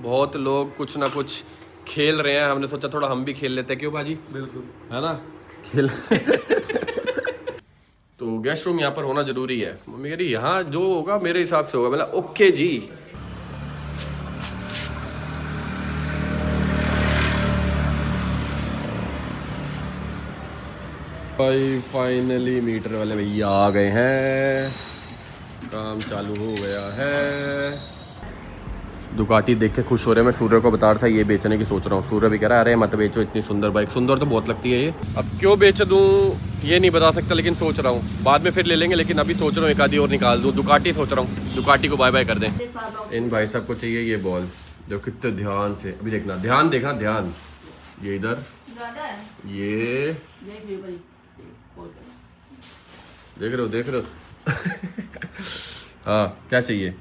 बहुत लोग कुछ ना कुछ खेल रहे हैं, हमने सोचा थोड़ा हम भी खेल लेते हैं। क्यों बाजी? बिल्कुल, है ना, खेल तो गेस्ट रूम यहाँ पर होना जरूरी है। मम्मी कह रही यहाँ जो होगा मेरे हिसाब से होगा। मतलब ओके जी। भाई फाइनली मीटर वाले भैया आ गए हैं, काम चालू हो गया है। दुकाटी देख के खुश हो रहे हैं। मैं सूर्य को बता रहा था ये बेचने की सोच रहा हूँ। सूर्य भी कह रहा है अरे मत बेचो, इतनी सुंदर बाइक। सुंदर तो बहुत लगती है ये। अब क्यों बेच दूँ ये नहीं बता सकता, लेकिन सोच रहा हूँ बाद में फिर ले लेंगे। लेकिन अभी सोच रहा हूँ एक आधी और निकाल दूँ। दुकाटी सोच रहा हूँ, दुकाटी को बाय बाय कर दें। इन भाई साहब को चाहिए ये बॉल। देखो कितने ध्यान से, अभी देखना, ध्यान देखना, ध्यान। ये इधर, ये देख रहे हो, देख रहे हो हाँ क्या चाहिए,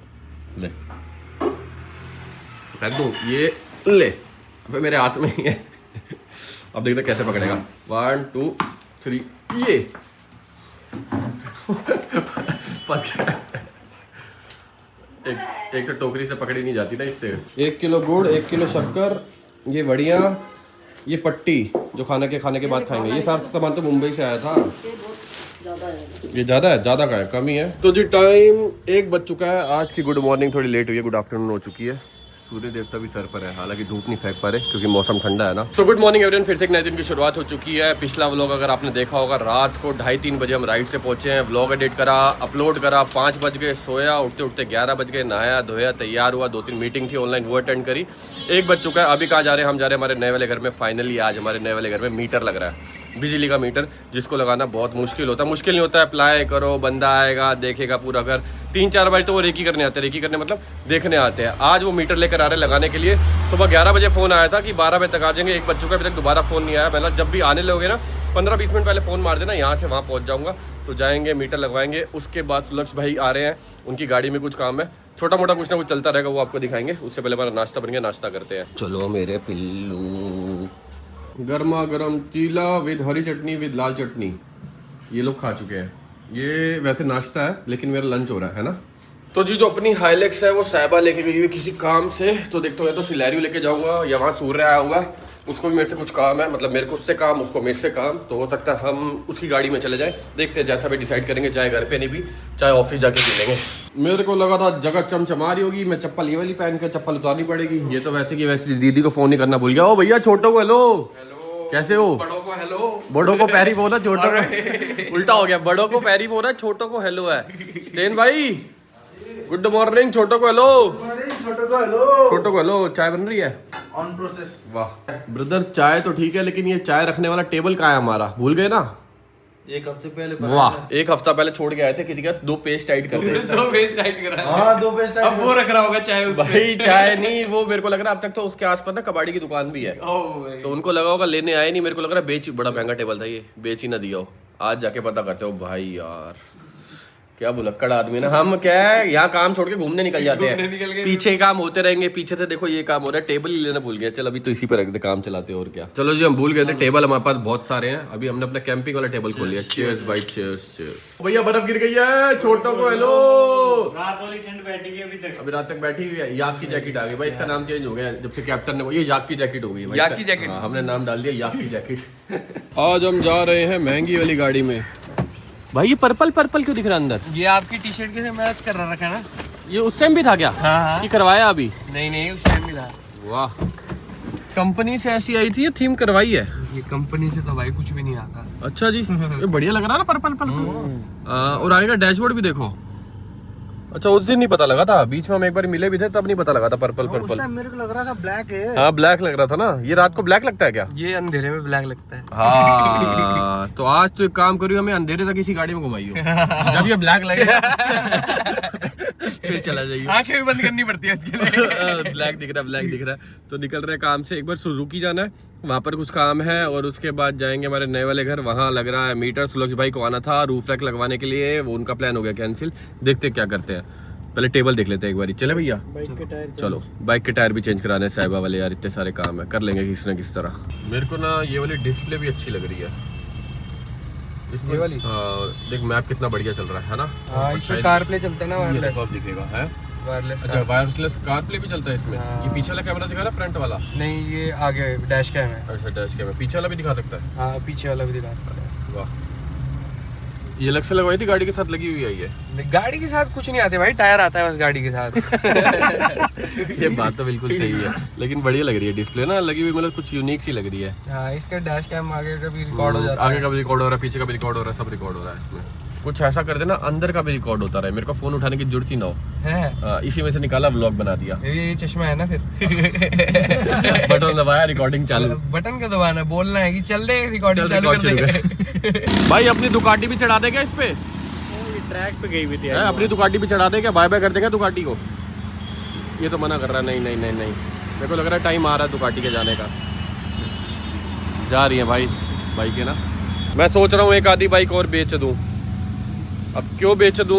ले फेंक दूँ ये, ले अबे मेरे हाथ में ही है। अब देखते कैसे पकड़ेगा। 1 2 3 ये एक तो टोकरी से पकड़ी नहीं जाती ना इससे। 1 किलो गुड़, 1 किलो शक्कर, ये वड़िया, ये पट्टी जो खाने के बाद खाएंगे। ये सारा सामान तो मुंबई से आया था। ये ज़्यादा है, ज़्यादा का है, कम ही है। तो जी टाइम 1 बज चुका है। आज की गुड मॉर्निंग थोड़ी लेट हुई है, गुड आफ्टरनून हो चुकी है। सूर्य देवता भी सर पर है, हालांकि धूप नहीं फेंक पा रहे क्योंकि मौसम ठंडा है ना। सो गुड मॉर्निंग एवरीवन, फिर से एक नए दिन की शुरुआत हो चुकी है। पिछला व्लॉग अगर आपने देखा होगा, रात को 2:30-3 बजे हम राइड से पहुंचे हैं। व्लॉग एडिट करा, अपलोड करा, 5 बज गए, सोया, उठते उठते 11 बज गए, नहाया धोया, तैयार हुआ, 2-3 मीटिंग थी ऑनलाइन वो अटेंड करी। 1 बज चुका है। अभी कहाँ जा रहे हैं? हम जा रहे हैं हमारे नए वाले घर में। फाइनली आज हमारे नए वाले घर में मीटर लग रहा है, बिजली का मीटर, जिसको लगाना बहुत मुश्किल होता है। मुश्किल नहीं होता है, अप्लाई करो, बंदा आएगा, देखेगा पूरा घर। 3-4 बार तो वो रेकी करने आते हैं, रेकी करने मतलब देखने आते हैं। आज वो मीटर लेकर आ रहे हैं लगाने के लिए। सुबह 11 बजे फ़ोन आया था कि 12 बजे तक आ जाएंगे। 1 बज चुका है, अभी तक दोबारा फ़ोन नहीं आया। मतलब जब भी आने लोगे ना 15-20 मिनट पहले फ़ोन मार देना, यहाँ से वहाँ पहुँच जाऊँगा। तो जाएंगे, मीटर लगवाएंगे। उसके बाद सुलक्ष भाई आ रहे हैं, उनकी गाड़ी में कुछ काम है, छोटा मोटा कुछ ना कुछ चलता रहेगा, वो आपको दिखाएंगे। उससे पहले हमारा नाश्ता बन गया, नाश्ता करते हैं। चलो मेरे पिल्लू। गर्मा गर्म चीला विद हरी चटनी विद लाल चटनी, ये लोग खा चुके हैं। ये वैसे नाश्ता है लेकिन मेरा लंच हो रहा है ना। तो जी जो अपनी हाइलेक्स है वो साहिबा लेके गई हुई किसी काम से, तो देखते हो या तो सिलेरियो लेके जाऊंगा या वहाँ सूर्य आया हुआ है, उसको भी मेरे से कुछ काम है। मतलब मेरे को उससे काम, उसको मेरे से काम, तो हो सकता है हम उसकी गाड़ी में चले जाएं। देखते हैं, जैसा भी डिसाइड करेंगे, चाहे घर पे नहीं भी, चाहे ऑफिस जाके पी लेंगे। मेरे को लगा था जगह चमचमा रही होगी, मैं चप्पल ये वाली पहन के चप्पल उतारनी पड़ेगी। ये तो वैसे की वैसे दीदी को फोन नहीं करना भूल गया। ओ भैया छोटो को हेलो, कैसे हो? बड़ों को हेलो, बड़ों को पैरी बोला, छोटो को उल्टा हो गया। बड़ों को पैरी बोला, छोटो को हेलो है। स्टेन भाई गुड मॉर्निंग, छोटो को हेलो, छोटो को हेलो, छोटो को हेलो। चाय बन रही है ऑन प्रोसेस। वाह ब्रदर, चाय तो ठीक है लेकिन ये चाय रखने वाला टेबल कहाँ है हमारा? भूल गए ना? 1 हफ्ते पहले। वाह, 1 हफ्ता पहले छोड़ के आए थे किसी का 2 पेज टाइट कर रहे थे। 2 पेज टाइट करा है। हाँ 2 पेज टाइट। अब वो रख रहा होगा चाय उस पे। भाई चाय नहीं, वो मेरे को लग रहा है अब तक तो उसके आसपास ना कबाड़ी की दुकान भी है, तो उनको लगा होगा लेने आए नहीं। मेरे को लग रहा है बेच, बड़ा महंगा टेबल था ये, बेच ही ना दिया हो। आज जाके पता करते हो। भाई यार क्या भुलक्कड़ आदमी ना हम, क्या है यहाँ काम छोड़ के घूमने निकल जाते हैं, पीछे काम होते रहेंगे। पीछे से देखो ये काम हो रहा है, टेबल ही लेना भूल गया। चल अभी तो इसी पे रख दे, काम चलाते हैं और क्या। चलो जी हम भूल गए थे, टेबल हमारे पास बहुत सारे हैं। अभी हमने अपना कैंपिंग वाला टेबल खोल लिया। चीयर्स भाई, चीयर्स चीयर्स। भैया बर्फ गिर गई है, छोटो को हेलो। रात वाली ठंड बैठी है अभी तक, अभी रात तक बैठी हुई है। याक की जैकेट आ गई भाई, इसका नाम चेंज हो गया जब से कैप्टन ने वो, ये याक की जैकेट हो गई है। याक की जैकेट, हमने नाम डाल दिया याक की जैकेट। आज हम जा रहे हैं महंगी वाली गाड़ी में। भाई ये पर्पल पर्पल क्यों दिख रहा है अंदर? ये आपकी टी शर्ट के से मैच कर रखा है ना। ये उस टाइम भी था क्या? हाँ। कि करवाया अभी? नहीं उस टाइम भी था। वाह, कंपनी से ऐसी आई थी या थीम करवाई है? ये कंपनी से तो भाई कुछ भी नहीं आता। अच्छा जी, ये बढ़िया लग रहा है ना पर्पल पर्पल। और आगे का डैशबोर्ड भी देखो। अच्छा उस दिन नहीं पता लगा था, बीच में हम एक बार मिले भी थे तब नहीं पता लगा था पर्पल पर्पल। उस टाइम मेरे को लग रहा था ब्लैक है। हाँ ब्लैक लग रहा था ना। ये रात को ब्लैक लगता है क्या? ये अंधेरे में ब्लैक लगता है। हाँ तो आज तो एक काम करियो, हमें अंधेरे तक इसी गाड़ी में घुमाइयो। जब ये ब्लैक लगेगा फिर चला जाइए। आंखें भी बंद करनी पड़ती है इसके लिए। ब्लैक दिख रहा है, ब्लैक दिख रहा है। तो निकल रहे काम से, एक बार सुजुकी जाना है, वहाँ पर कुछ काम है, और उसके बाद जाएंगे हमारे नए वाले घर। वहाँ लग रहा है मीटर, सुलक्ष भाई को आना था रूफ रैक लगवाने के लिए, वो उनका प्लान हो गया कैंसिल। देखते क्या करते हैं, पहले टेबल देख लेते हैं एक बार। चले भैया, चलो बाइक के टायर भी चेंज कराने साहिबा वाले। यार इतने सारे काम है, कर लेंगे किसी न किस तरह। मेरे को ना ये वाली डिस्प्ले भी अच्छी लग रही है इसमें वाली। देख मैप कितना बढ़िया चल रहा है ना। हाँ इसमें कार प्ले चलता है ना, ये देखो अब दिखेगा है। वायरलेस। अच्छा वायरलेस कारप्ले भी चलता है इसमें। ये पीछे वाला कैमरा दिखा रहा है फ्रंट वाला? नहीं, ये आगे डैश कैम है। अच्छा डैश कैमरा, पीछे वाला भी दिखा सकता है? हाँ, पीछे वाला भी दिखाता है। वाह, ये अलग से लगवाई थी, गाड़ी के साथ लगी हुई है ये? गाड़ी के साथ कुछ नहीं आते भाई, टायर आता है बस गाड़ी के साथ। ये बात तो बिल्कुल सही है, लेकिन बढ़िया लग रही है डिस्प्ले ना लगी हुई, मतलब कुछ यूनिक सी लग रही है। हाँ, इसका डैश कैम आगे का भी रिकॉर्ड हो जाता है, आगे का भी रिकॉर्ड हो रहा है, पीछे का भी रिकॉर्ड हो रहा है, सब रिकॉर्ड हो रहा है इसमें। कुछ ऐसा कर देना अंदर का भी रिकॉर्ड होता रहे, मेरे को फोन उठाने की जरूरत ही ना हो। है इसी में से निकाला, व्लॉग बना दिया। ये चश्मा है ना फिर। बटन दबाया, रिकॉर्डिंग चालू। बटन का दबाना, बोलना है कि चल दे, रिकॉर्डिंग चालू कर दे। भाई अपनी दुकाटी भी चढ़ा दे क्या इस पे? ट्रैक पे गई हुई थी अपनी दुकाटी भी चढ़ा दे क्या? बाय बाय कर देगा दुकाटी को? ये तो मना कर रहा है। नहीं नहीं नहीं नहीं, मेरे को लग रहा है टाइम आ रहा है दुकाटी के जाने का। जा रही है भाई बाइक है ना। मैं सोच रहा हूँ एक आधी बाइक और बेच दूँ। अब क्यों बेच दूँ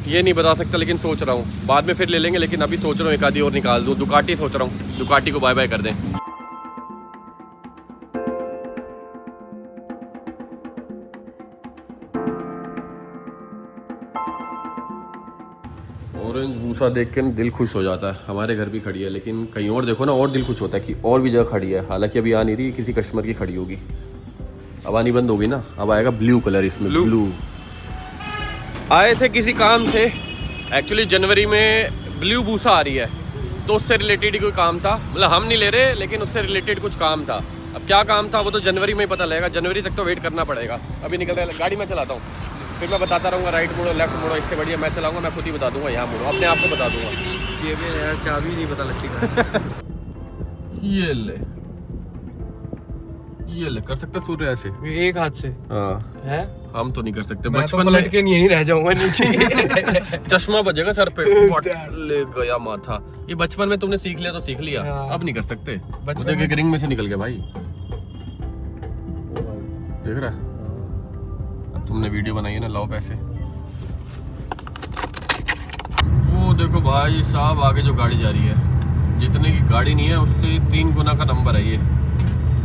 ये नहीं बता सकता, लेकिन सोच रहा हूँ बाद में फिर ले लेंगे, लेकिन अभी सोच रहा हूँ एक आधी और निकाल दूँ। दुकाटी सोच रहा हूँ, दुकाटी को बाय बाय कर दें। ऑरेंज भूसा देख के ना दिल खुश हो जाता है। हमारे घर भी खड़ी है, लेकिन कहीं और देखो ना और दिल खुश होता है कि और भी जगह खड़ी है। हालांकि अभी आ नहीं रही, किसी कस्टमर की खड़ी होगी, अब आनी बंद होगी ना। अब आएगा ब्लू कलर इसमें। ब्लू आए थे किसी काम से, एक्चुअली जनवरी में ब्लू भूसा आ रही है, तो उससे रिलेटेड ही कोई काम था। मतलब हम नहीं ले रहे, लेकिन उससे रिलेटेड कुछ काम था। अब क्या काम था वो तो जनवरी में ही पता लगेगा, जनवरी तक तो वेट करना पड़ेगा। अभी निकल रहा है, गाड़ी मैं चलाता हूँ, फिर मैं बताता रहूँगा राइट मुड़ो लेफ्ट मुड़ो, इससे बढ़िया मैं चलाऊंगा, मैं खुद ही बता दूंगा यहाँ मुड़ो, अपने आप को बता दूंगा। यार चाबी नहीं पता लगती। ये ले कर सकते सूर्य ऐसे एक हाथ से? हाँ है, हम तो नहीं कर सकते। मैं बचपन तो में के नहीं रह जाऊंगा नीचे। चश्मा बजेगा सर पे, ले गया माथा। ये बचपन में तुमने सीख लिया तो सीख लिया, अब नहीं कर सकते। बचपन में रिंग में से निकल गया भाई, देख रहा है। अब तुमने वीडियो बनाई है ना, लाओ पैसे। वो देखो भाई साहब आगे जो गाड़ी जा रही है, जितने की गाड़ी नहीं है उससे 3 गुना का नंबर है ये,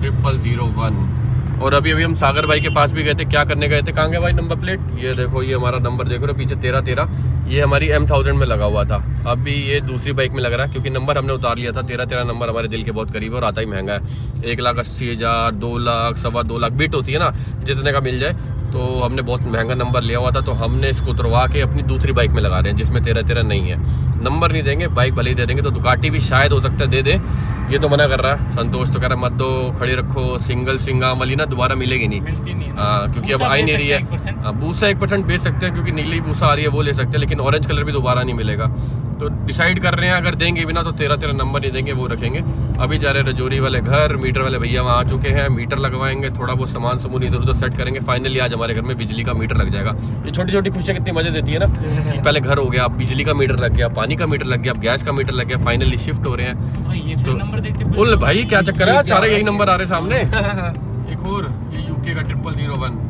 0001। और अभी हम सागर भाई के पास भी गए थे। क्या करने गए थे? कहाँ गए भाई नंबर प्लेट? ये देखो, ये हमारा नंबर देख रहे हो पीछे 1313, ये हमारी M1000 में लगा हुआ था। अभी ये दूसरी बाइक में लग रहा है, क्योंकि नंबर हमने उतार लिया था। 1313 नंबर हमारे दिल के बहुत करीब है और आता ही महंगा है। 1,80,000, 2 लाख, 2.25 लाख बिट होती है ना, जितने का मिल जाए। तो हमने बहुत महंगा नंबर लिया हुआ था, तो हमने इसको उतरवा के अपनी दूसरी बाइक में लगा रहे हैं, जिसमें 1313 नहीं है। नंबर नहीं देंगे, बाइक भले ही दे देंगे। तो दुकाटी भी शायद हो सकता है दे दे, ये तो मना कर रहा है। संतोष तो कह रहा है मत दो, खड़ी रखो। सिंगल सिंगाम वाली ना दोबारा मिलेगी नहीं, हाँ, क्योंकि अब आ ही नहीं रही है। भूसा 1% बेच सकते हैं, क्योंकि नीली भूसा आ रही है वो ले सकते हैं, लेकिन ऑरेंज कलर भी दोबारा नहीं मिलेगा। तो डिसाइड कर रहे हैं, अगर देंगे भी ना तो 1313 नंबर नहीं देंगे, वो रखेंगे। अभी जा रहे हैं रजौरी वाले घर, मीटर वाले भैया वहाँ आ चुके हैं, मीटर लगवाएंगे, थोड़ा बहुत सामान समून इधर उधर सेट करेंगे। फाइनली आज हमारे घर में बिजली का मीटर लग जाएगा। ये छोटी छोटी खुशियाँ कितनी मजे देती है ना, कि पहले घर हो गया, अब बिजली का मीटर लग गया, पानी का मीटर लग गया, अब गैस का मीटर लग गया। फाइनली शिफ्ट हो रहे हैं। तो बोल भाई क्या चक्कर है, सारे यही नंबर आ रहे सामने। एक और ये यूके का 0001।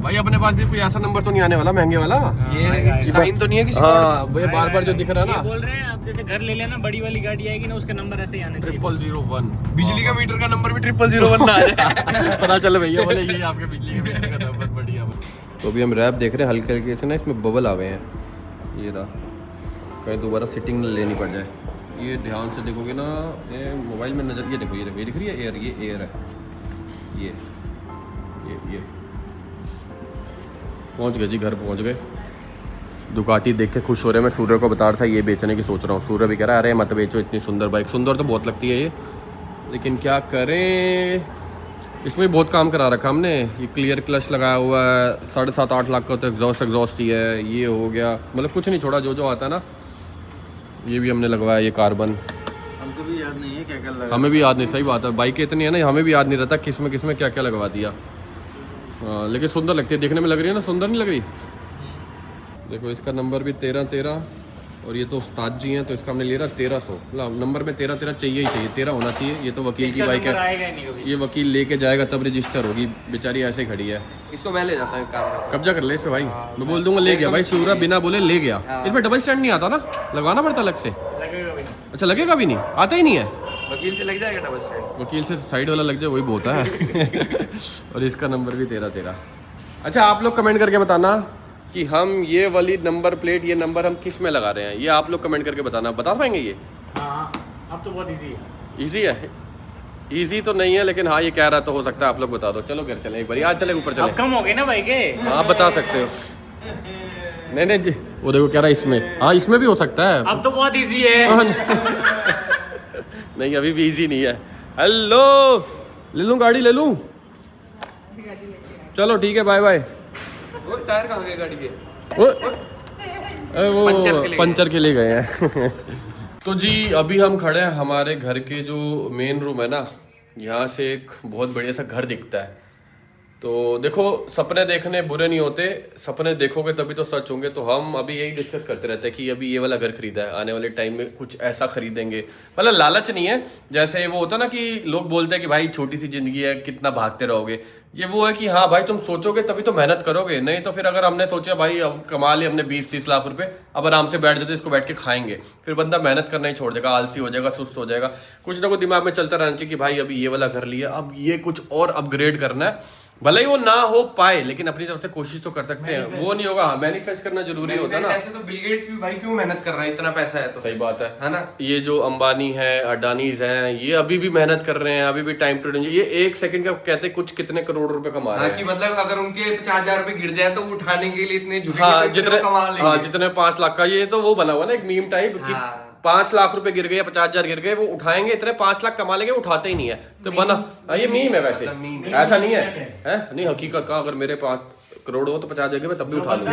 भाई अपने पास भी कोई ऐसा नंबर तो नहीं आने वाला महंगे वाला? ये साइन तो नहीं है किसी? हाँ, ये बार बार जो दिख रहा है ना, बोल रहे हैं आप जैसे घर ले लेना, बड़ी वाली गाड़ी आएगी ना, उसका नंबर ऐसे ही आना चाहिए। 0001। बिजली का मीटर का नंबर भी 0001 ना आ जाए। पता चले भैया बोले ये आपके बिजली के मीटर का नंबर। बढ़िया। तो अभी हम रैप देख रहे हैं, हल्के हल्के से ना इसमें बबल आ गए हैं। ये रहा, कहीं दोबारा सिटिंग लेनी पड़ जाए। ये ध्यान से देखोगे ना, ये मोबाइल में नजर, ये देखो, ये दिख रही है एयर, ये एयर है। ये पहुंच गए जी, घर पहुंच गए। दुकाटी देख के खुश हो रहे हैं। मैं सूर्य को बता रहा था ये बेचने की सोच रहा हूँ। सूर्य भी कह रहा है अरे मत बेचो, इतनी सुंदर बाइक। सुंदर तो बहुत लगती है ये, लेकिन क्या करें, इसमें बहुत काम करा रखा हमने। ये क्लियर क्लच लगाया हुआ है, 7.5-8 लाख का तो एग्जॉस्ट ही है। ये हो गया, मतलब कुछ नहीं छोड़ा, जो आता है ना। ये भी हमने लगवाया, ये कार्बन। हमको भी याद नहीं है क्या क्या लगा। हमें भी याद नहीं, सही बात है, बाइक इतनी है ना, हमें भी याद नहीं रहता किस में क्या क्या लगवा दिया। लेकिन सुंदर लगती है, देखने में लग रही है ना, सुंदर नहीं लग रही? देखो इसका नंबर भी 1313, और ये तो उस्ताद जी हैं, तो इसका हमने ले रहा 1300। मतलब नंबर में 1313 चाहिए ही चाहिए, 13 होना चाहिए। ये तो वकील की बाइक है, ये वकील लेके जाएगा तब रजिस्टर होगी, बेचारी ऐसे खड़ी है। इसको मैं ले जाता हूँ काम, कब्जा कर ले इस पे भाई, मैं बोल दूंगा ले गया भाई। सूर्य बिना बोले ले गया। इसमें डबल स्टैंड नहीं आता ना, लगवाना पड़ता अलग से? अच्छा लगेगा भी नहीं, आता ही नहीं है। वकील से लग जाएगा डबल स्टैंड, वकील से साइड वाला लग जाए वही बहुत है। और इसका नंबर भी 1313। अच्छा आप लोग कमेंट करके बताना, कि हम ये वाली नंबर प्लेट, ये नंबर हम किस में लगा रहे हैं, ये आप लोग कमेंट करके बता पाएंगे। ये हाँ अब तो बहुत इजी है। इजी है? इजी तो नहीं है, लेकिन हाँ ये कह रहा तो हो सकता है आप लोग बता दो। चलो घर चले एक बार, आज चले ऊपर चले। अब कम हो गए ना भाई के। हाँ बता सकते हो। नहीं जी, वो देखो कह रहा है इसमें, हाँ इसमें भी हो सकता है। अब तो बहुत इजी है। नहीं अभी भी इजी नहीं है। हेलो, ले लूँ गाड़ी, ले लूँ? चलो ठीक है, बाय बाय। वो टायर कहाँ गए गाड़ी के? वो पंचर के लिए गए हैं। तो जी अभी हम खड़े हैं हमारे घर के जो मेन रूम है ना, यहाँ से एक बहुत बढ़िया सा घर दिखता है। तो देखो सपने देखने बुरे नहीं होते, सपने देखोगे तभी तो सच होंगे। तो हम अभी यही डिस्कस करते रहते हैं कि अभी ये वाला घर खरीदा है, आने वाले टाइम में कुछ ऐसा खरीदेंगे। मतलब लालच नहीं है, जैसे वो होता ना कि लोग बोलते हैं कि भाई छोटी सी जिंदगी है, कितना भागते रहोगे। ये वो है कि हाँ भाई तुम सोचोगे तभी तो मेहनत करोगे, नहीं तो फिर अगर हमने सोचा भाई अब कमा लिए हमने 20-30 लाख रुपए, अब आराम से बैठ जाते इसको बैठ के खाएंगे, फिर बंदा मेहनत करना ही छोड़ देगा, आलसी हो जाएगा, सुस्त हो जाएगा। कुछ ना कुछ दिमाग में चलता रहना चाहिए कि भाई अभी ये वाला घर लिया, अब ये कुछ और अपग्रेड करना है। भले ही वो ना हो पाए लेकिन अपनी तरफ से कोशिश तो कर सकते हैं। वो नहीं होगा, मैनिफेस्ट करना जरूरी होता है ना। ऐसे तो बिल गेट्स भी भाई क्यों मेहनत कर रहा है, इतना पैसा है तो। सही बात है ना। ये जो अंबानी है, अडानीज हैं, ये अभी भी मेहनत कर रहे हैं, अभी भी टाइम टू टाइम। ये 1 सेकंड का कहते कुछ कितने करोड़ रुपए कमा रहे हैं। कि मतलब अगर उनके 50,000 रुपए गिर जाए तो वो उठाने के लिए इतने झुकेंगे। हाँ, तो जितने कमा लेंगे। हाँ जितने 5 लाख का, ये तो वो बना हुआ ना एक मीम टाइप कि 5 लाख रुपए गिर गए या 50,000 गिर गए, वो उठाएंगे, इतने 5 लाख कमा लेंगे, उठाते ही नहीं है। तो बना ये मीम है वैसे, ऐसा नहीं है नहीं हकीकत का। अगर मेरे 5 करोड़ हो तो 50,000 गिर तब भी उठा लूंगा।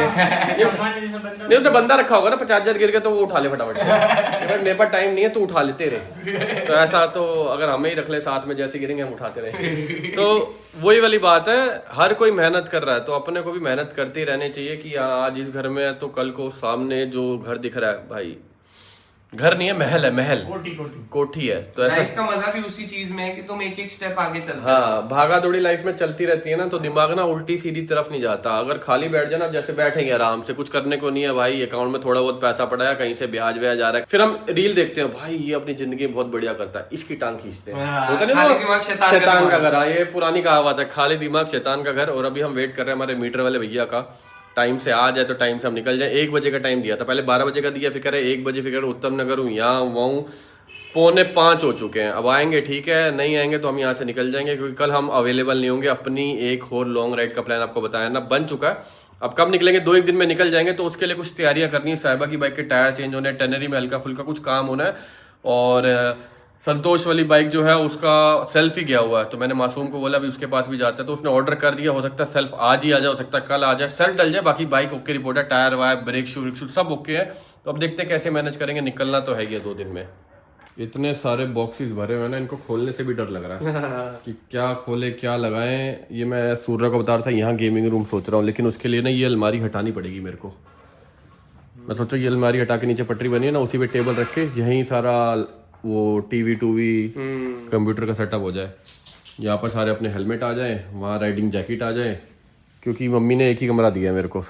नहीं उसे बंदा रखा होगा ना, 50,000 गिर गए तो वो उठा ले फटाफट से। अगर मेरे पास टाइम नहीं है तो उठा लेते रहे। तो ऐसा तो अगर हमें ही रख ले साथ में, जैसे गिरेंगे हम उठाते रहे। तो वही वाली बात है, हर कोई मेहनत कर रहा है तो अपने को भी मेहनत करते ही रहनी चाहिए कि आज इस घर में है तो कल को सामने जो घर दिख रहा है, भाई घर नहीं है, महल है, महल कोठी है। तो ऐसा लाइफ का मजा भी उसी चीज में है कि तुम एक एक स्टेप आगे चलते हो। हाँ, भागा दौड़ी लाइफ में चलती रहती है ना, तो दिमाग ना उल्टी सीधी तरफ नहीं जाता। अगर खाली बैठ जाए ना, जैसे बैठेंगे आराम से, कुछ करने को नहीं है भाई, अकाउंट में थोड़ा बहुत पैसा पड़ा है, कहीं से ब्याज व्याज आ रहा है, फिर हम रील देखते हैं, भाई ये अपनी जिंदगी बहुत बढ़िया करता है, इसकी टांग खींचते हैं। होता नहीं खाली दिमाग शैतान का घर। ये पुरानी कहावत है, खाली दिमाग शैतान का घर। और अभी हम वेट कर रहे हैं हमारे मीटर वाले भैया का, टाइम से आ जाए तो टाइम से हम निकल जाए। 1 बजे का टाइम दिया था, पहले 12 बजे का दिया, फिक्र है 1 बजे, फिक्र उत्तम नगर हूँ, यहाँ वहाँ 4:45 हो चुके हैं। अब आएंगे ठीक है, नहीं आएंगे तो हम यहाँ से निकल जाएंगे, क्योंकि कल हम अवेलेबल नहीं होंगे। अपनी एक और लॉन्ग राइड का प्लान आपको बताया ना, बन चुका है। अब कब निकलेंगे, 2-1 दिन में निकल जाएंगे। तो उसके लिए कुछ तैयारियां करनी है, साहिबा की बाइक के टायर चेंज होने, टनरी में हल्का फुल्का कुछ काम होना है, और संतोष वाली बाइक जो है उसका सेल्फ ही गया हुआ है। तो मैंने मासूम को बोला अभी उसके पास भी जाता है, तो उसने ऑर्डर कर दिया। हो सकता है सेल्फ आज ही आ जाए, हो सकता है कल आ जाए, सेल्फ डल जाए, बाकी बाइक ओके रिपोर्ट है, टायर वायर ब्रेक शू सब ओके है। तो अब देखते हैं कैसे मैनेज करेंगे, निकलना तो है ही 2 दिन में। इतने सारे बॉक्सेस भरे हुए ना, इनको खोलने से भी डर लग रहा है कि क्या खोले क्या लगाएं। ये मैं सूर्य को बता रहा था, यहाँ गेमिंग रूम सोच रहा हूँ, लेकिन उसके लिए ना ये अलमारी हटानी पड़ेगी मेरे को। मैं सोचा ये अलमारी हटा के नीचे पटरी बनी है ना, उसी पे टेबल रख के यहीं सारा वो टीवी कंप्यूटर का सेटअप हो जाए। यहाँ पर सारे अपने हेलमेट आ जाए, वहाँ राइडिंग जैकेट आ जाए, क्योंकि मम्मी ने एक ही कमरा दिया है मेरे को।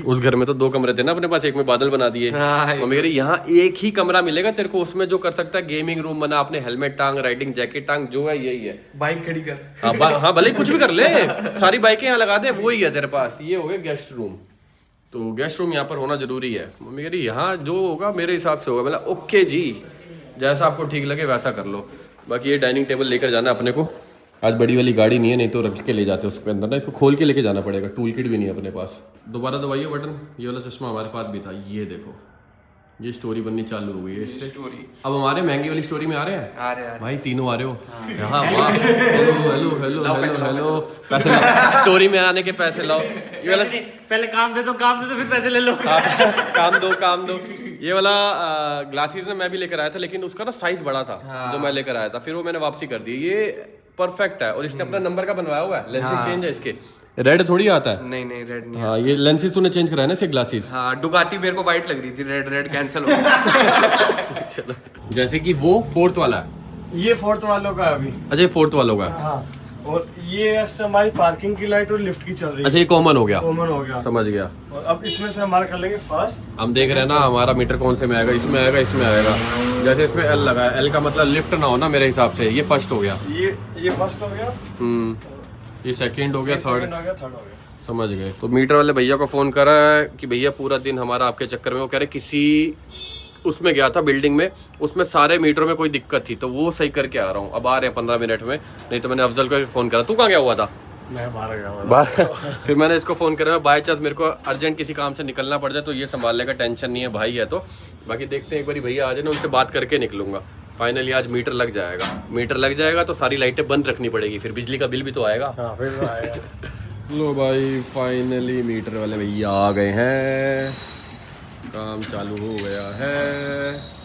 उस घर में तो 2 कमरे थे ना अपने पास, एक में बादल बना दिए। मम्मी कह रही यहाँ एक ही कमरा मिलेगा तेरे को, उसमें जो कर सकता है गेमिंग रूम बना, अपने हेलमेट टांग, राइडिंग जैकेट टांग, जो है यही है। बाइक खड़ी कर। हाँ भले कुछ भी कर ले, सारी बाइकें यहाँ लगा दे, वो ही है तेरे पास। ये हो गया गेस्ट रूम, तो गेस्ट रूम यहाँ पर होना जरूरी है। मम्मी कह रही यहाँ जो होगा मेरे हिसाब से होगा। मतलब ओके जी, जैसा आपको ठीक लगे वैसा कर लो। बाकी ये डाइनिंग टेबल लेकर जाना अपने को, आज बड़ी वाली गाड़ी नहीं है, नहीं तो रख के ले जाते उसके अंदर ना, इसको खोल के लेके जाना पड़ेगा, टूल किट भी नहीं है अपने पास। दोबारा दबाइए बटन, ये वाला चश्मा हमारे पास भी था, ये देखो ये स्टोरी बननी चालू हो गई है इससे। स्टोरी अब हमारे महंगी वाली स्टोरी में आ रहे हैं, आ रहे हैं भाई तीनों आ रहे हो। हाँ वाह, hello hello hello hello hello, पैसे लाओ, स्टोरी में आने के पैसे लाओ। ये वाला पहले काम दे दो फिर पैसे ले लो। काम दो। ये वाला ग्लासेस ना मैं भी लेकर आया था, लेकिन उसका ना साइज बड़ा था जो मैं लेकर आया था, फिर वो मैंने वापसी कर दी। ये परफेक्ट है, और इसने अपना नंबर का बनवाया हुआ है, लेंसेज चेंज है इसके, रेड थोड़ी आता है। नहीं रेड नहीं। हाँ ये लेंसेज तूने चेंज कराया ना इसके ग्लासेस। हाँ डुगाटी मेरे को वाइट लग रही थी, रेड कैंसिल हो गई। चलो, जैसे कि वो 4th वाला है, ये 4th वालों का है अभी। अच्छा ये 4th वालों का है। हाँ, और ये हमारी पार्किंग की लाइट और लिफ्ट की चल रही है। अच्छा ये कॉमन हो गया, समझ गया। और अब इसमें से हमारा कर लेंगे फर्स्ट। हम देख रहे हैं ना हमारा मीटर कौन से में आएगा, इसमें आएगा, इसमें आएगा। जैसे इसमें एल लगा है, एल का मतलब लिफ्ट ना हो ना, मेरे हिसाब से ये फर्स्ट हो गया। ये फर्स्ट हो गया, ये सेकंड हो गया, थर्ड हो गया, थर्ड हो गया। समझ गए। तो मीटर वाले भैया को फ़ोन करा है कि भैया पूरा दिन हमारा आपके चक्कर में, वो कह रहे किसी उसमें गया था बिल्डिंग में, उसमें सारे मीटरों में कोई दिक्कत थी तो वो सही करके आ रहा हूँ। अब आ रहे हैं 15 मिनट में, नहीं तो मैंने अफजल को फ़ोन करा। तू कहाँ गया हुआ था? मैं बाहर गया। फिर मैंने इसको फ़ोन करा, बाई चांस मेरे को अर्जेंट किसी काम से निकलना पड़ जाए तो ये संभालने का टेंशन नहीं है, भाई है तो। बाकी देखते हैं, एक बार भैया आ जाए ना, उनसे बात करके निकलूंगा। फाइनली आज मीटर लग जाएगा। मीटर लग जाएगा तो सारी लाइटें बंद रखनी पड़ेगी, फिर बिजली का बिल भी तो आएगा। हाँ, फिर तो आएगा। लो भाई फाइनली मीटर वाले भैया आ गए हैं, काम चालू हो गया है।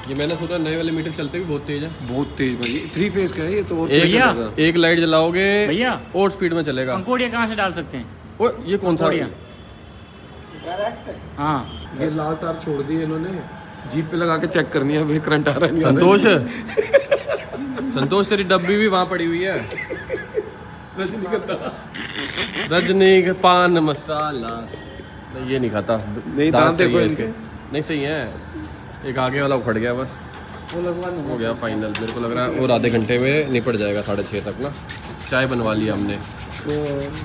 ये मैंने सोचा नए वाले मीटर चलते भी बहुत तेज है। बहुत तेज भाई, 3 फेज का है ये तो। एक लाइट जलाओगे भैया और स्पीड में चलेगा। पंखुड़िया कहाँ से डाल सकते हैं? ओ ये कौन सा? हाँ, ये लाल तार छोड़ दी इन्होंने, जीप पे लगा के चेक करनी है भाई करंट आ रहा है नहीं आ रहा संतोष संतोष तेरी डब्बी भी वहाँ पड़ी हुई है। रजनी का पान मसाला नहीं, ये नहीं खाता। नहीं, दांत देखो इनके। नहीं सही है, एक आगे वाला उखड़ गया बस, वो लगवाना हो गया फाइनल। मेरे को लग रहा है और आधे घंटे में निपट जाएगा, 6:30 तक ना। चाय बनवा ली हमने,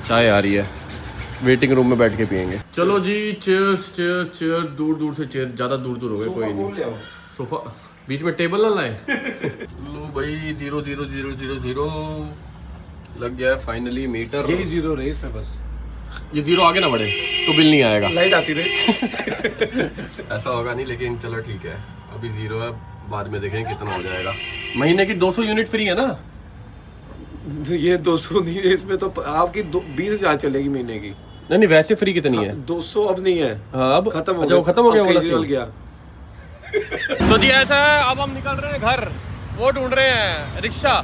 चाय आ रही है, वेटिंग रूम में बैठ के पियेंगे। चलो जी, चेयर्स चेयर्स चेयर, दूर दूर से चेयर, ज़्यादा दूर दूर हो गए, कोई नहीं। सोफा बीच में टेबल ना लाए। लो भाई 0 0 0 0 0 लग गया है फाइनली मीटर। यही 0 रहे इसमें बस, ये 0 आगे ना बढ़े तो बिल नहीं आएगा। लाइट आती रही। ऐसा होगा नहीं, लेकिन चलो ठीक है, अभी 0 है, बाद में देखेंगे कितना हो जाएगा। महीने की 200 यूनिट फ्री है ना? ये 200 नहीं है इसमें तो, आपकी 20,000 चलेगी महीने की। नहीं नहीं, वैसे फ्री कितनी है? 200 अब नहीं है। हाँ अब खत्म हो अच्छा, गया, वो खत्म हो गया, केजरीवाल वाला गया। तो जी ऐसा है, अब हम निकल रहे हैं घर, वो ढूंढ रहे हैं रिक्शा।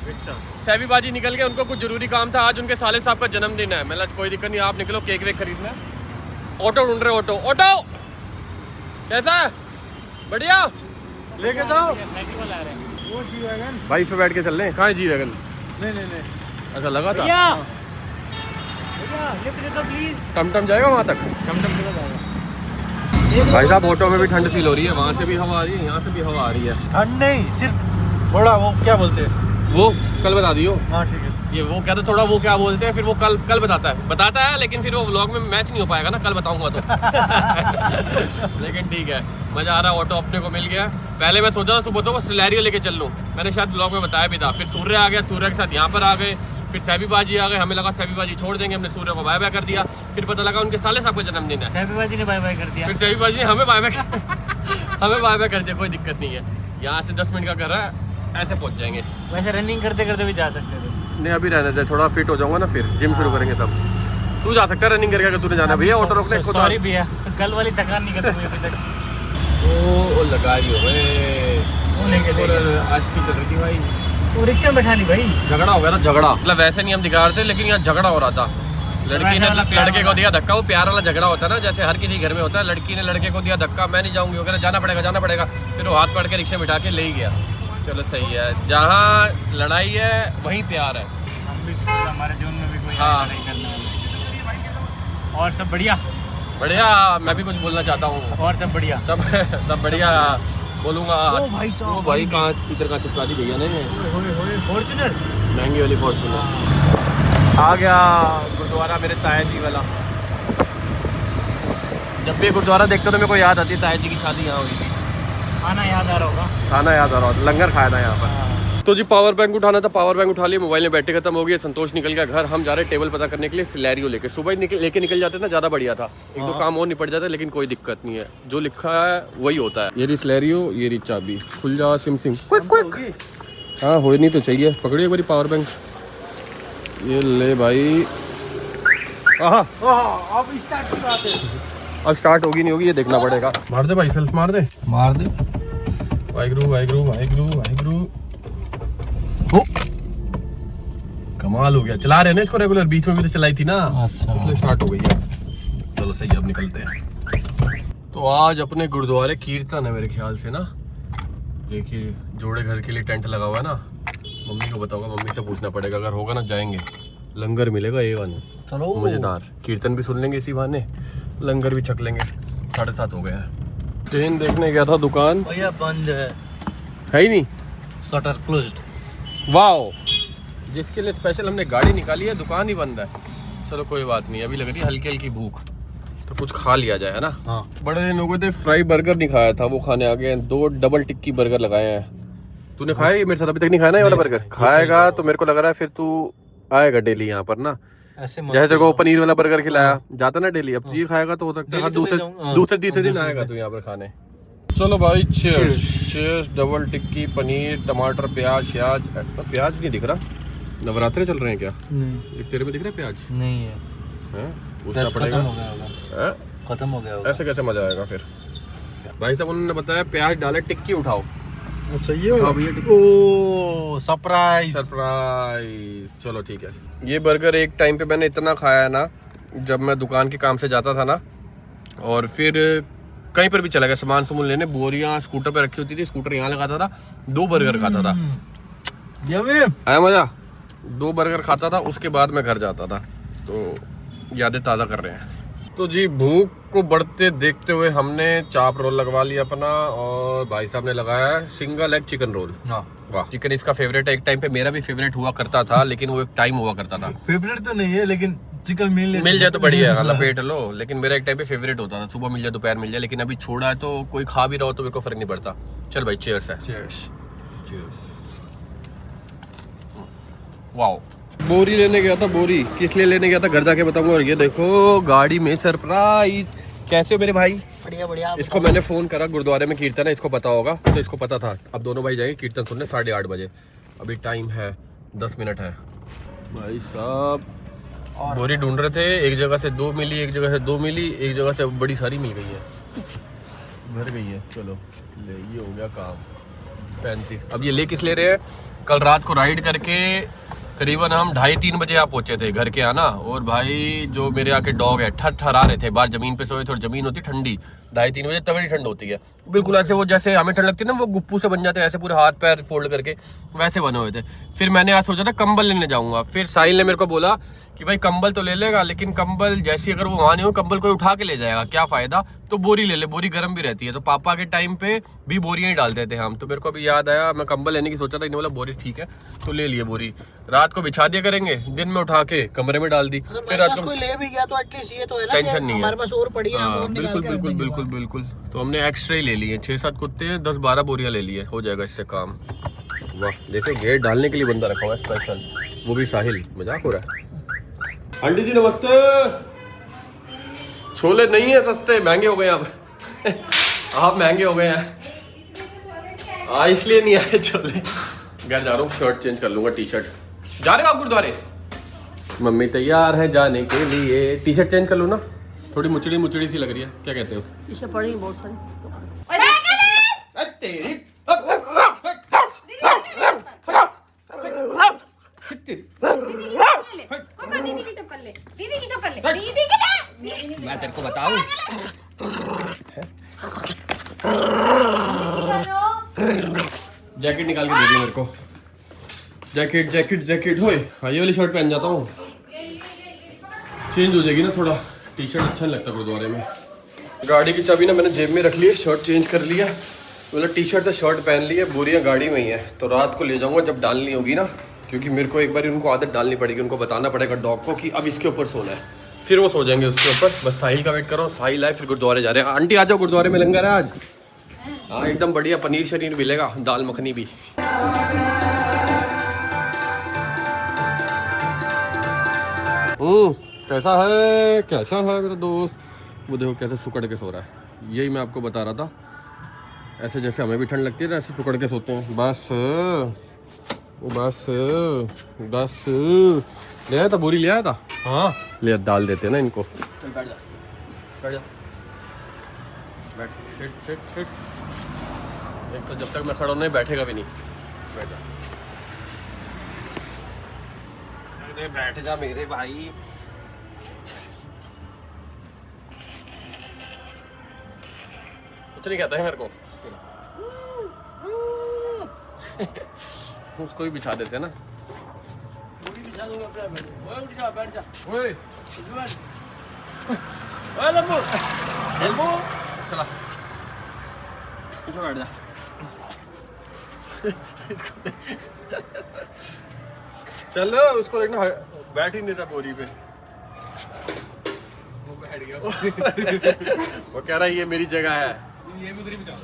सैबी बाजी निकल गए, उनको कुछ जरूरी काम था, आज उनके साले साहब का जन्मदिन है। मतलब कोई दिक्कत नहीं, आप निकलो केक वेक खरीदना। ऑटो ढूंढ रहे, ऑटो ऑटो कैसा है? बढ़िया, लेके जाओ भाई इस पे बैठ के चल रहे हैं। कहाँ है जी वैगन? नहीं ऐसा लगा था। भैया लिफ्ट दे दो प्लीज। टमटम जाएगा वहाँ तक? टमटम चला जाएगा। भाई साहब ऑटो में भी ठंड फील हो रही है, वहाँ से भी हवा आ रही है, यहाँ से भी हवा आ रही है। ठंड नहीं, सिर्फ थोड़ा, वो क्या बोलते हैं, वो कल बता दियो। हाँ ठीक है। ये वो कहते थोड़ा, वो क्या बोलते हैं, फिर वो कल बताता है, लेकिन फिर वो व्लॉग में मैच नहीं हो पाएगा ना, कल बताऊंगा तो। लेकिन ठीक है, मजा आ रहा है, ऑटो अपने को मिल गया। पहले मैं सोचा था सुबह सिलेरियो लेके चल लूँ, मैंने शायद व्लॉग में बताया भी था। फिर सूर्य आ गया, सूर्य के साथ यहाँ पर आ गए, फिर सैबी बाजी आ गए, हमें लगा सैबी बाजी छोड़ देंगे, हमने सूर्य को बाय बाय कर दिया। फिर पता लगा उनके साले साहब का जन्मदिन है, सैबी बाजी ने बाय बाय कर दिया। फिर सैबी बाजी ने हमें बाय बाय कर दिया। कोई दिक्कत नहीं है, यहाँ से 10 मिनट का कर रहा है, ऐसे पहुँच जाएंगे। वैसे रनिंग करते करते भी जा सकते थे। नहीं अभी रहने दे, थोड़ा फिट हो जाऊंगा ना, फिर जिम शुरू करेंगे तब। तू जा सकता है रनिंग करके, अगर तूने जाना। भैया ऑटो रोकने को। सॉरी भैया, कल वाली थकान नहीं खत्म हुई अभी तक। ओ लगाई हो आज की चल रही थी भाई, वो रिक्शा में बैठा ली भाई, झगड़ा हो गया ना, झगड़ा। मतलब वैसे नहीं हम दिखा रहे थे, लेकिन यहाँ झगड़ा हो रहा था। लड़की ने लड़के को दिया धक्का, वो प्यार वाला झगड़ा होता है ना, जैसे हर किसी घर में होता है। लड़की ने लड़के को दिया धक्का, मैं नहीं जाऊंगी, वो कह रहा जाना पड़ेगा। फिर वो हाथ पकड़ के रिक्शा बिठा के ले ही गया। चलो सही है, जहाँ लड़ाई है वहीं प्यार है। हम भी हमारे जीवन में भी कोई हाँ। लड़ाई करने वाला। और सब बढ़िया बढ़िया, मैं भी कुछ बोलना चाहता हूँ। और सब बढ़िया, सब बढ़िया बोलूँगा। ओ भाई साहब, वो भाई कहाँ इधर कहाँ चिपका दी भैया ने, फॉर्च्यूनर महंगी वाली फॉर्च्यूनर आ गया। गुरुद्वारा मेरे ताया जी वाला, जब भी गुरुद्वारा देखते तो मेरे को याद आती है ताया जी की शादी यहाँ हुई थी। खाना याद आ रहा होगा, खाना याद आ रहा होता, लंगर खाया था यहाँ पर। तो जी पावर बैंक उठाना था, पावर बैंक उठा लिया, मोबाइल में बैटरी खत्म हो गई, संतोष निकल गया घर। हम जा रहे टेबल पता करने के लिए सिलेरियो लेके। सुबह ही लेके निकल जाते ना, ज़्यादा बढ़िया था। एक दो काम और निपट जाता, लेकिन कोई दिक्कत नहीं है, जो लिखा है वही होता है। ये रही सिलेरियो, ये रही चाबी, खुल जा सिम क्विक। हाँ हो नहीं तो चाहिए, पकड़िए एक बारी पावर बैंक। ये ले भाई, अब स्टार्ट होगी नहीं होगी, ये देखना पड़ेगा। मार दे भाई, सेल्फ मार दे। वाहिगुरु। कमाल हो गया, चला रहे हैं ना इसको रेगुलर, बीच में भी तो चलाई थी ना, इसलिए स्टार्ट हो गई है। चलो सही है, अब निकलते हैं। तो आज अपने गुरुद्वारे कीर्तन है मेरे ख्याल से ना। देखिए जोड़े घर के लिए टेंट लगा हुआ है ना, मम्मी को बताऊंगा, मम्मी से पूछना पड़ेगा, अगर होगा ना जाएंगे। लंगर मिलेगा A1, चलो मजेदार, कीर्तन भी सुन लेंगे इसी बहाने, लंगर भी छक लेंगे। 7:30 हो गया है। ट्रेन देखने गया था, दुकान भैया बंद है, है ही नहीं, शटर क्लोज्ड। वाओ जिसके लिए स्पेशल हमने गाड़ी निकाली है, दुकान ही बंद है। चलो कोई बात नहीं, अभी लग रही है हल्की हल्की भूख, तो कुछ खा लिया जाए, है ना। हाँ। बड़े दिन हो गए थे, फ्राई बर्गर नहीं खाया था, वो खाने आ गए। 2 डबल टिक्की बर्गर लगाए हैं। तूने खाया ये मेरे साथ? अभी तक नहीं खाया ना ये वाला बर्गर? खाएगा तो मेरे को लग रहा है फिर तू आएगा डेली यहाँ पर ना। ऐसे जैसे तेरे को पनीर वाला बर्गर खिलाया जाता ना डेली, अब ये खाएगा तो हो सकता है दूसरे तीसरे दिन आएगा तू यहाँ पर खाने। चलो भाई, चीयर्स। चीयर्स। डबल टिक्की, पनीर, टमाटर, प्याज। प्याज नहीं दिख रहा, नवरात्रे चल रहे हैं क्या? नहीं, तेरे में दिख रहा है प्याज? नहीं है, पूछना पड़ेगा। खत्म हो गया होगा। ऐसे कैसे मजा आएगा फिर? भाई साहब उन्होंने बताया प्याज डाले, टिक्की उठाओ। अच्छा ये वाला? हाँ भैया, ओ सरप्राइज। चलो ठीक है। ये बर्गर एक टाइम पे मैंने इतना खाया है ना, जब मैं दुकान के काम से जाता था ना, और फिर कहीं पर भी चला गया सामान सुमन लेने, बोरियां स्कूटर पे रखी होती थी, स्कूटर यहाँ लगाता था, 2 बर्गर खाता था। आया मजा? 2 बर्गर खाता था, उसके बाद मैं घर जाता था। तो यादें ताज़ा कर रहे हैं। तो जी, भूख को बढ़ते देखते हुए हमने चाप रोल लगवा लिया अपना, और भाई साहब ने लगाया है सिंगल एग चिकन रोल। वाह, चिकन इसका फेवरेट है। एक टाइम पे मेरा भी फेवरेट हुआ करता था, लेकिन वो एक टाइम हुआ करता था। फेवरेट तो नहीं है, लेकिन चिकन मिल जाए तो बढ़िया है, लपेट लो। लेकिन मेरा एक टाइम पे फेवरेट होता था, सुबह मिल जाए दोपहर मिल जाए, लेकिन अभी छोड़ा है तो कोई खा भी रहा हो तो मेरे को फर्क नहीं पड़ता। चल भाई, चीयर्स है। चीयर्स। वाओ, बोरी लेने गया था। बोरी किस लिए लेने गया था घर जाके बताऊंगा। और ये देखो गाड़ी में सरप्राइज। कैसे हो मेरे भाई? बढ़िया बढ़िया। इसको मैंने फोन करा, गुरुद्वारे में कीर्तन है, इसको पता होगा, तो इसको पता था। अब दोनों भाई जाएंगे कीर्तन सुनने 8:30 बजे। अभी टाइम है 10 मिनट है। भाई साहब बोरी ढूंढ रहे थे, एक जगह से 2 मिली, एक जगह से 2 मिली, एक जगह से बड़ी सारी मिल गई है, भर गई है। चलो ले, ये हो गया काम। 35। अब ये ले किस ले रहे हैं? कल रात को राइड करके करीबन हम 2:30-3 बजे यहाँ पहुंचे थे घर के आना। और भाई जो मेरे यहाँ के डॉग है ठर रहे थे बाहर, जमीन पे सोए थे, और जमीन होती ठंडी, 2:30-3 बजे तगड़ी ठंड होती है बिल्कुल। ऐसे वो जैसे हमें ठंड लगती है ना, वो गुप्पू से बन जाते हैं ऐसे, पूरे हाथ पैर फोल्ड करके वैसे बने हुए थे। फिर मैंने आज सोचा था कंबल लेने जाऊंगा। फिर साहिल ने मेरे को बोला कि भाई कंबल तो ले लेगा, लेकिन कंबल जैसी अगर वो वहाँ नहीं हो, कंबल कोई उठा के ले जाएगा, क्या फायदा, तो बोरी ले ले, बोरी गर्म भी रहती है। तो पापा के टाइम पे भी बोरियां ही डालते थे हम। तो मेरे को अभी याद आया, मैं कंबल लेने की सोचा था, इन्होंने बोला बोरी ठीक है, तो ले लिए बोरी। रात को बिछा दिया करेंगे, दिन में उठा के कमरे में डाल दी। फिर रात को ले भी गया तो एटलीस्ट ये तो है ना, टेंशन नहीं है, हमारे पास और पड़ी है। बिल्कुल बिल्कुल बिल्कुल बिल्कुल। तो हमने एक्स्ट्रा ही ले लिए, 6-7 कुत्ते हैं, 10-12 बोरियां ले लिए, हो जाएगा इससे काम। वाह, देखो गेट डालने के लिए बंदा रखा हुआ है स्पेशल, वो भी साहिल। मजाक हो रहा है। आंटी जी नमस्ते। छोले नहीं है सस्ते, महंगे हो गए अब। आप महंगे हो गए हैं, इसलिए नहीं आए छोले। घर जा रहा हूँ, शर्ट चेंज कर लूंगा, टी-शर्ट। जा रहे हो आप गुरुद्वारे? मम्मी तैयार है जाने के लिए। टी-शर्ट चेंज कर लूँ ना, थोड़ी मुचड़ी सी लग रही है, क्या कहते हो? टी-शर्ट पड़ी बहुत सारी। तेरी दीदी की चप्पल ले, दीदी की चप्पल ले, दीदी की ले। मैं तेरे को बताऊं, जैकेट निकाल के दे दी मेरे को। जैकेट होए। हाँ, ये वाली शर्ट पहन जाता हूँ, चेंज हो जाएगी ना थोड़ा। टी-शर्ट अच्छा नहीं लगता गुरुद्वारे में। गाड़ी की चाबी ना मैंने जेब में रख ली है, शर्ट चेंज कर लिया, मतलब टी-शर्ट से शर्ट पहन ली है। बोरियां गाड़ी में ही है, तो रात को ले जाऊंगा जब डालनी होगी ना, क्योंकि मेरे को एक बार उनको आदत डालनी पड़ेगी, उनको बताना पड़ेगा डॉग को कि अब इसके ऊपर सोना है, फिर वो सो जाएंगे उसके ऊपर। बस साहिल का वेट करो, साहिल आए फिर गुरुद्वारे जा रहे हैं। आंटी आ जाओ, गुरुद्वारे में लंगर है आज। हाँ एकदम बढ़िया, पनीर शरीर मिलेगा, दाल मखनी भी। कैसा है मेरा दोस्त? वो देखो कैसे सुकड़ के सो रहा है। यही मैं आपको बता रहा था, ऐसे जैसे हमें भी ठंड लगती है ना, ऐसे सुकड़ के सोते हैं। बस ले आया था, बोरी ले आया था। हाँ ले डाल देते हैं ना इनको। चल बैठ जा, बैठ। एक तो जब तक मैं खड़ा नहीं बैठेगा भी नहीं। बैठ जा, अरे बैठ जा मेरे भाई। कुछ नहीं कहता है मेरे को। उसको भी बिछा देते हैं ना। बैठ जा। ओए लंबू चला, इसमें बैठ जा। चलो उसको देखना, बैठ ही नहीं था बोरी पे। वो बैठ गया वो कह रहा है ये मेरी जगह है। ये भी उधर ही जाओ।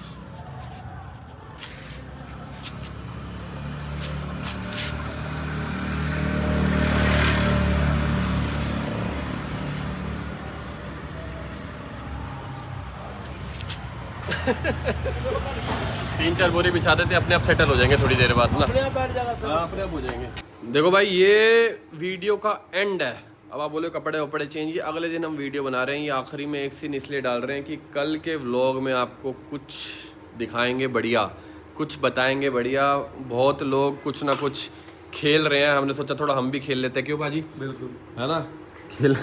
तीन चार बोरी बिछा देते, अपने आप सेटल हो जाएंगे थोड़ी देर बाद ना। अपने आप बैठ जाएगा सर। हाँ अपने आप हो जाएंगे। देखो भाई ये वीडियो का एंड है। अब आप बोले कपड़े वपड़े चेंज, ये अगले दिन हम वीडियो बना रहे हैं। ये आखिरी में एक सीन इसलिए डाल रहे हैं कि कल के व्लॉग में आपको कुछ दिखाएंगे बढ़िया, कुछ बताएंगे बढ़िया। बहुत लोग कुछ ना कुछ खेल रहे हैं, हमने सोचा थोड़ा हम भी खेल लेते हैं। क्यों बाजी? बिल्कुल है ना खेल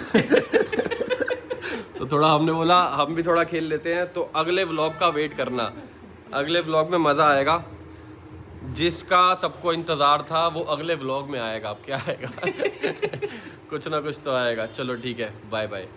तो थोड़ा हमने बोला हम भी थोड़ा खेल लेते हैं। तो अगले व्लॉग का वेट करना, अगले व्लॉग में मज़ा आएगा। जिसका सबको इंतज़ार था वो अगले व्लॉग में आएगा। अब क्या आएगा कुछ ना कुछ तो आएगा। चलो ठीक है, बाय बाय।